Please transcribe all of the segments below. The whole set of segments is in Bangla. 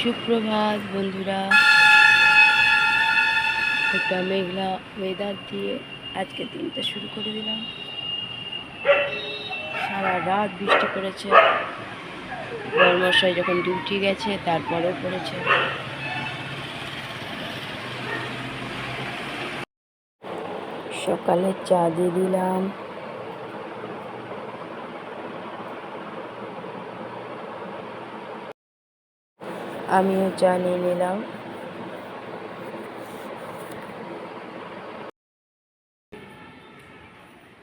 সুপ্রভাত বন্ধুরা। একটা মেঘলা ওয়েদার দিয়ে আজকে দিনটা শুরু করে দিলাম। সারা রাত বৃষ্টি পড়েছে, বরমশাই যখন ডিউটি গেছে তারপরেও পড়েছে। সকালে চা দিয়ে দিলাম, আমিও চা নিয়ে নিলাম।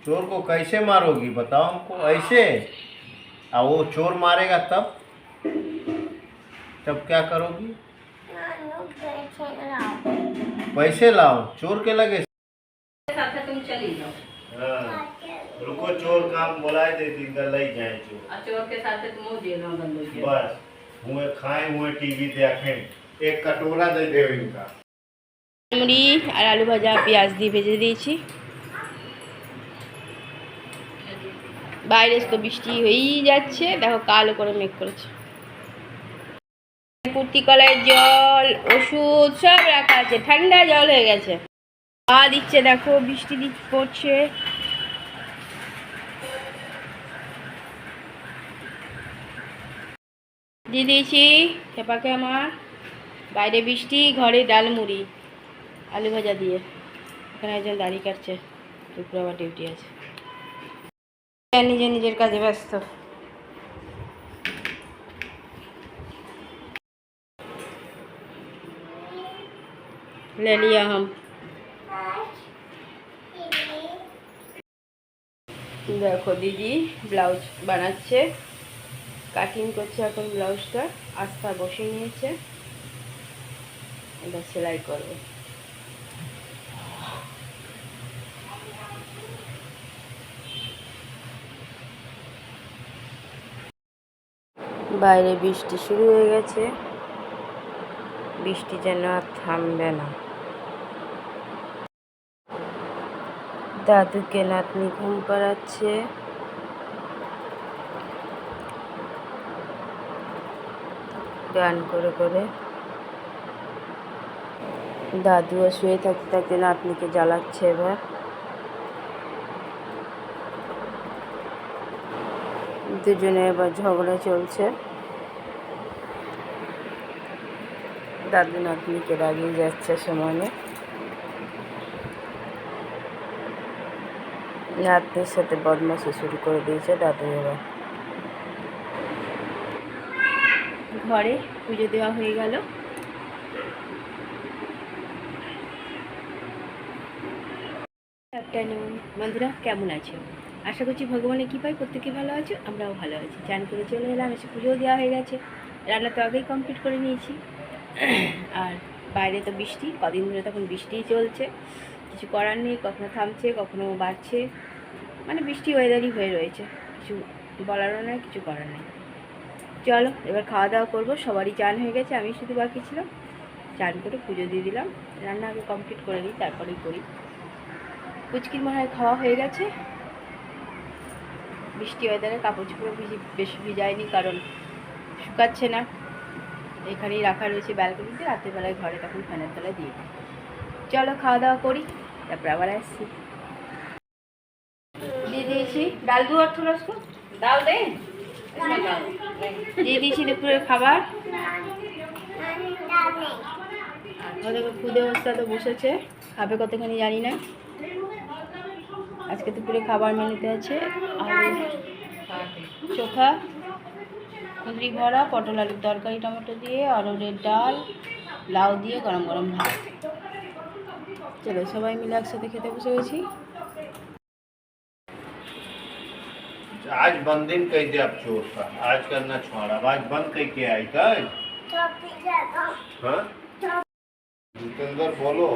चोर को कैसे मारोगी बताओ हमको। ऐसे वो चोर मारेगा तब तब क्या करोगी? पैसे लाओ चोर के लगे। तुम चली जाओ। हाँ, रुको चोर काम बुलाए देती गलई जाए चोर। चोर के साथ तुम जेल में बंद हो। बस हुए खाए हुए टीवी देखें, एक कटोरा दे दे इनका। মুড়ি আর আলু ভাজা পেঁয়াজ দিয়ে ভেজে দিয়েছি। বাইরে তো বৃষ্টি হয়েই যাচ্ছে, দেখো কালো করে মেঘ করেছে। কুর্তি কলের জল, ওষুধ সব রাখা আছে, ঠান্ডা জল হয়ে গেছে। হাওয়া দিচ্ছে, দেখো বৃষ্টি পড়ছে। দিয়ে দিয়েছি খেপাকে আমার। বাইরে বৃষ্টি, ঘরে ডাল মুড়ি আলু ভাজা দিয়ে। এখানে একজন দাড়ি কাটছে, দুপুরে আবার ডিউটি আছে। নিজের কাজে ব্যস্ত। ले लिया हम। দেখো দিদি ব্লাউজ বানাচ্ছে, কাটিং করছে এখন ব্লাউজটা। আস্থা বসে নিয়েছে, এবার সেলাই করবে। বাইরে বৃষ্টি শুরু হয়ে গেছে, বৃষ্টি যেন আর থামবে না। দাদুকে নাতনি ঘুম পাড়াচ্ছে। গান করে করে দাদুও শুয়ে থাকতে থাকতে নাতনিকে জ্বালাচ্ছে। এবার দুজনে এবার ঝগড়া চলছে। দাদু নাতনিকে রাগিয়ে যাচ্ছে সমানে। নাতনির সাথে বদমাশি শুরু করে দিয়েছে দাদু। এবার ঘরে পুজো দেওয়া হয়ে গেল। বন্ধুরা কেমন আছো? আশা করছি ভগবানের কৃপায় প্রত্যেকে ভালো আছো, আমরাও ভালো আছি। চান করে চলে এলাম, এসে পুজোও দেওয়া হয়ে গেছে। রান্না তো আগেই কমপ্লিট করে নিয়েছি। আর বাইরে তো বৃষ্টি, কদিন ধরে তখন বৃষ্টিই চলছে, কিছু করার নেই। কখনো থামছে, কখনো বাড়ছে, মানে বৃষ্টি ওয়েদারই হয়ে রয়েছে। কিছু বলারও নেই, কিছু করার নেই। চলো এবার খাওয়া দাওয়া করবো। সবারই চান হয়ে গেছে, আমি শুধু বাকি ছিলাম। চান করে পুজো দিয়ে দিলাম। রান্না আগে কমপ্লিট করে দিই, তারপরেই করি। পুচকির মনে হয় খাওয়া হয়ে গেছে। বৃষ্টি ওয়েদারে কাপড় চোপড় বেশি ভিজায়নি, কারণ শুকাচ্ছে না। এখানেই রাখা রয়েছে ব্যালকনিতে, রাতের বেলায় ঘরে তখন ফ্যানের তলায় দিয়ে দিই। চলো খাওয়া দাওয়া করি, তারপর আবার আসছি। দিয়ে দিয়েছি ডাল, দু অর্থ রস ডাল দে। দিয়ে দিয়েছি দুপুরের খাবার। দেখো খুদে অবস্থা তো বসেছে, খাবে কতখানি জানি না। আজকে দুপুরে খাবার মেনুতে আছে আলু চোখা, কুঁদরি ভরা, পটল আলুর তরকারি, টমেটো দিয়ে, অরহরের ডাল, লাউ দিয়ে গরম গরম ভাত। চলো সবাই মিলে একসাথে খেতে বসে গেছি। आज बंद दिन कह दे आप चोर का, आज करना छोड़ा, आज बंद कह के आई का। हाँ जितेंद्र बोलो,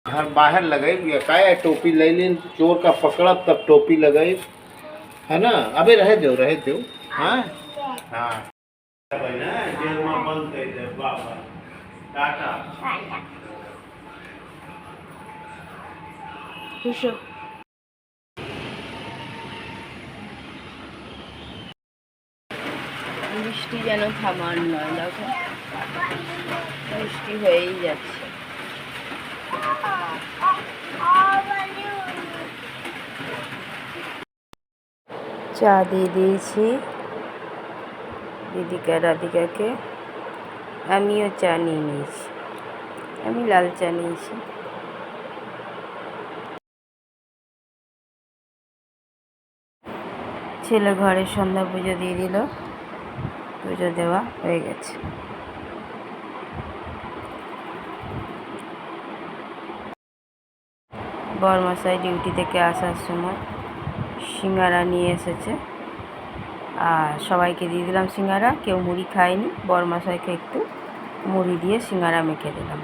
घर बाहर लगाई का टोपी ले लेन, चोर का पकड़ा तब टोपी लगाई है ना। अबे रह दो हाँ हाँ ना, जेल में बंद कर दे बाबा। टाटा खुश हो। বৃষ্টি যেন থামার নয়, দেখো বৃষ্টি হয়েই যাচ্ছে। চা দিয়ে দিয়েছি দিদিকা রাধিকাকে, আমিও চা নিয়ে নিয়েছি, আমি লাল চা নিয়েছি। ছেলে ঘরে সন্ধ্যা পুজো দিয়ে দিল, পুজো দেওয়া হয়ে গেছে। বরমশাই ডিউটি থেকে আসার সময় সিঙ্গারা নিয়ে এসেছে, আর সবাইকে দিয়ে দিলাম সিঙ্গারা। কেউ মুড়ি খায়নি, বরমশাইকে একটু মুড়ি দিয়ে সিঙ্গারা মেখে দিলাম।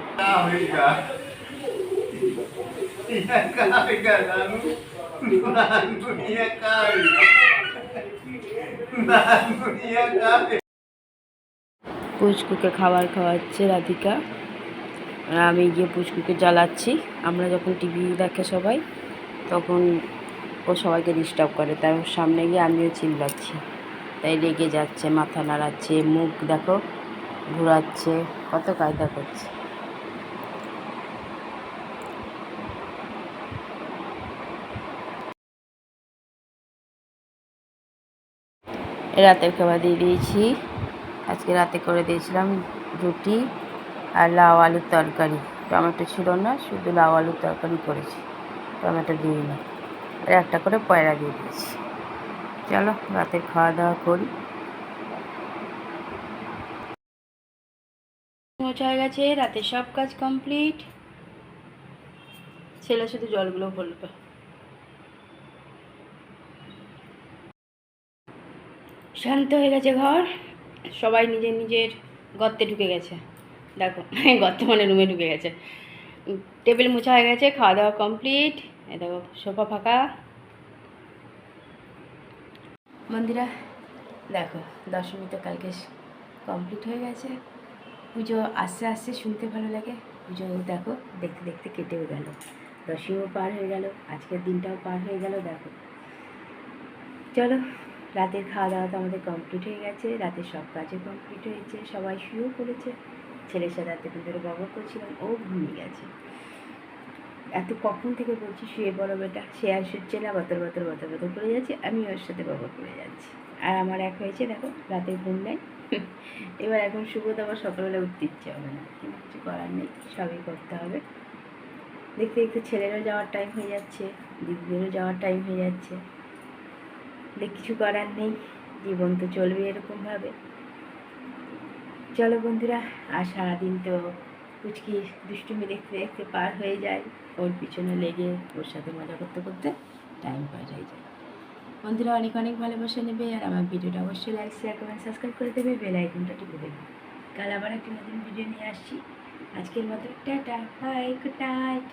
পুচকুকে খাবার খাওয়াচ্ছে রাধিকা, আর আমি গিয়ে পুচকুকে জ্বালাচ্ছি। আমরা যখন টিভি দেখে সবাই, তখন ও সবাইকে ডিস্টার্ব করে, তাই ওর সামনে গিয়ে আমিও চিল্লাচ্ছি, তাই রেগে যাচ্ছে, মাথা নাড়াচ্ছে, মুখ দেখো ঘোরাচ্ছে, কত কায়দা করছে। রাতের খাবার দিয়ে দিয়েছি। আজকে রাতে করে দিয়েছিলাম রুটি আর লাউ আলুর তরকারি। টমেটো ছিল না, শুধু লাউ আলুর তরকারি করেছি, টমেটো দিইনি। আর একটা করে পয়রা দিয়ে দিয়েছি। চলো রাতের খাওয়া দাওয়া করি। মোছা হয়ে গেছে, রাতের সব কাজ কমপ্লিট। ছেলে শুধু জলগুলো বলবে। শান্ত হয়ে গেছে ঘর, সবাই নিজের নিজের গর্তে ঢুকে গেছে। দেখো গর্তে মানে রুমে ঢুকে গেছে। টেবিল মোছা হয়ে গেছে, খাওয়া দাওয়া কমপ্লিট। এই দেখো সোফা ফাঁকা। মন্দিরা দেখো দশমী তো কালকে কমপ্লিট হয়ে গেছে। পুজো আস্তে আস্তে শুনতে ভালো লাগে, পুজো দেখো দেখতে দেখতে কেটেও গেল, দশমীও পার হয়ে গেল, আজকের দিনটাও পার হয়ে গেল। দেখো চলো রাতের খাওয়া দাওয়া তো আমাদের কমপ্লিট হয়ে গেছে, রাতের সব কাজও কমপ্লিট হয়েছে, সবাই শুয়েও পড়েছে। ছেলের সাথে রাতে ধরে ব্যবহার করছিলাম, ও ঘুমিয়ে গেছে। এত কখন থেকে বলছি শুয়ে পড়ো বেটা, সে আর শুচ্ছে না, বতর বতর বতর বতর করে যাচ্ছে, আমি ওর সাথে ব্যবহার করে যাচ্ছি। আর আমার এক হয়েছে দেখো রাতের ঘুম নেই। এবার এখন শুভ তো আবার সকালবেলা উঠতে ইচ্ছে হবে না, কিন্তু কিছু করার নেই, সবই করতে হবে। দেখতে দেখতে ছেলেরও যাওয়ার টাইম হয়ে যাচ্ছে, দিদিদেরও যাওয়ার টাইম হয়ে যাচ্ছে। কিছু করার নেই, জীবন তো চলবে এরকমভাবে। চলো বন্ধুরা, আর সারাদিন তো পুচকি দুষ্টুমি দেখতে দেখতে পার হয়ে যায়, ওর পিছনে লেগে ওর সাথে মজা করতে করতে টাইম পার হয়ে যায়। বন্ধুরা অনেক অনেক ভালোবাসা নেবে, আর আমার ভিডিওটা অবশ্যই লাইক শেয়ার কমেন্ট সাবস্ক্রাইব করে দেবে, বেল আইকনটা টিপে দেবে। কাল আবার একটা নতুন ভিডিও নিয়ে আসছি। আজকের মতো টাটা, বাই, গুড নাইট।